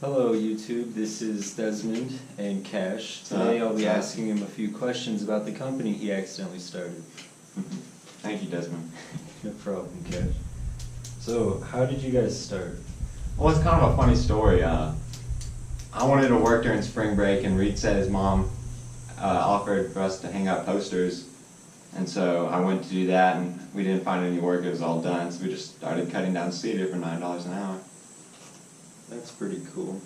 Hello YouTube, this is Desmond and Cash. Today I'll be asking him a few questions about the company he accidentally started. Thank you, Desmond. No problem, Cash. So, how did you guys start? Well, it's kind of a funny story. I wanted to work during spring break, and Reed said his mom offered for us to hang out posters. And so I went to do that, and we didn't find any work. It was all done, so we just started cutting down cedar for $9 an hour. That's pretty cool.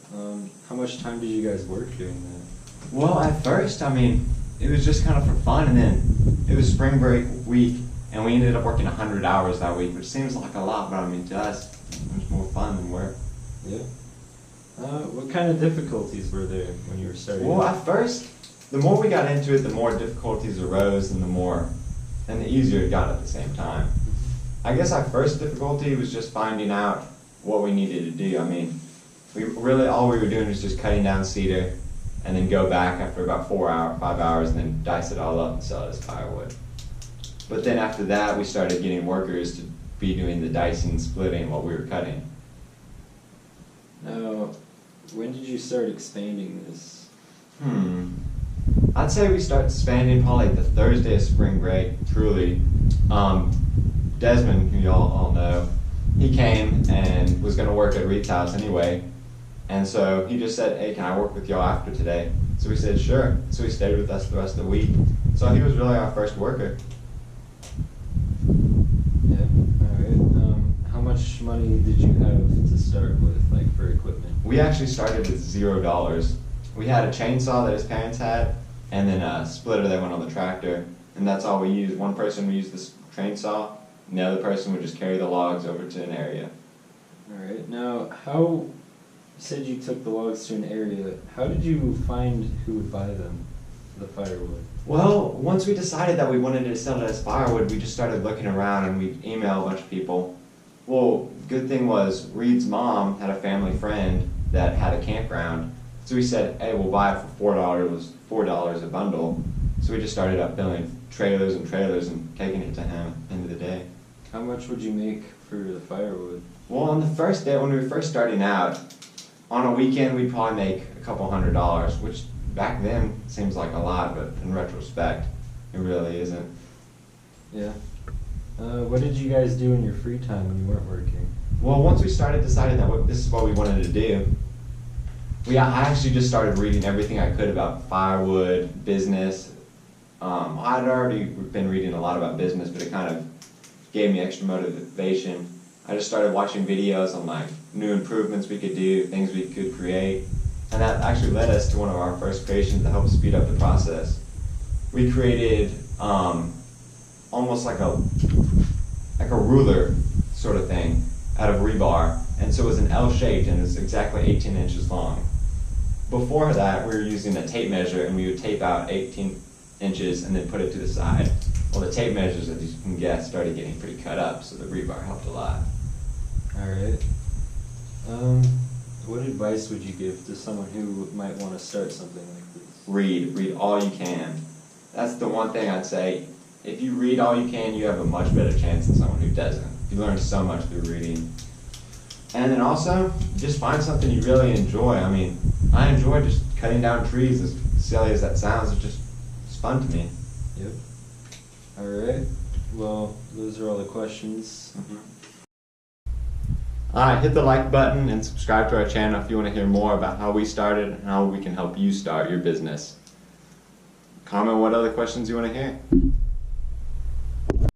How much time did you guys work doing that? Well, at first, it was just kind of for fun, and then it was spring break week, and we ended up working 100 hours that week, which seems like a lot, but to us, it was more fun than work. Yeah. What kind of difficulties were there when you were starting? Well, at first, the more we got into it, the more difficulties arose, and the easier it got at the same time. I guess our first difficulty was just finding out what we needed to do. All we were doing was just cutting down cedar, and then go back after about 5 hours, and then dice it all up and sell it as firewood. But then after that, we started getting workers to be doing the dicing and splitting while we were cutting. Now, when did you start expanding this? I'd say we started expanding probably the Thursday of spring break, truly. Desmond, who y'all all know, he came and was going to work at Reed's house anyway. And so he just said, "Hey, can I work with y'all after today?" So we said, "Sure." So he stayed with us the rest of the week. So he was really our first worker. Yeah, alright. How much money did you have to start with, like, for equipment? We actually started with $0. We had a chainsaw that his parents had, and then a splitter that went on the tractor, and that's all we used. One person would use this chainsaw, and the other person would just carry the logs over to an area. Alright, now you said you took the logs to an area. How did you find who would buy them, the firewood? Well, once we decided that we wanted to sell it as firewood, we just started looking around, and we'd email a bunch of people. Well, good thing was Reed's mom had a family friend that had a campground, so we said, "Hey, we'll buy it for $4 a bundle." So we just started up filling trailers and trailers and taking it to him at the end of the day. How much would you make for the firewood? Well, on the first day, when we were first starting out, on a weekend we'd probably make a couple $100, which back then seems like a lot, but in retrospect, it really isn't. Yeah. What did you guys do in your free time when you weren't working? Well, once we started deciding that this is what we wanted to do, I actually just started reading everything I could about firewood, business. I'd already been reading a lot about business, but it kind of gave me extra motivation. I just started watching videos on new improvements we could do, things we could create, and that actually led us to one of our first creations to help speed up the process. We created almost like a ruler sort of thing out of rebar, and so it was an L-shaped and it was exactly 18 inches long. Before that, we were using a tape measure, and we would tape out 18 inches and then put it to the side. Well, the tape measures, as you can guess, started getting pretty cut up, so the rebar helped a lot. Alright. What advice would you give to someone who might want to start something like this? Read all you can. That's the one thing I'd say. If you read all you can, you have a much better chance than someone who doesn't. You learn so much through reading. And then also, just find something you really enjoy. I enjoy just cutting down trees, as silly as that sounds. It's fun to me. Yep. Alright. Well, those are all the questions. Alright, hit the like button and subscribe to our channel if you want to hear more about how we started and how we can help you start your business. Comment what other questions you want to hear.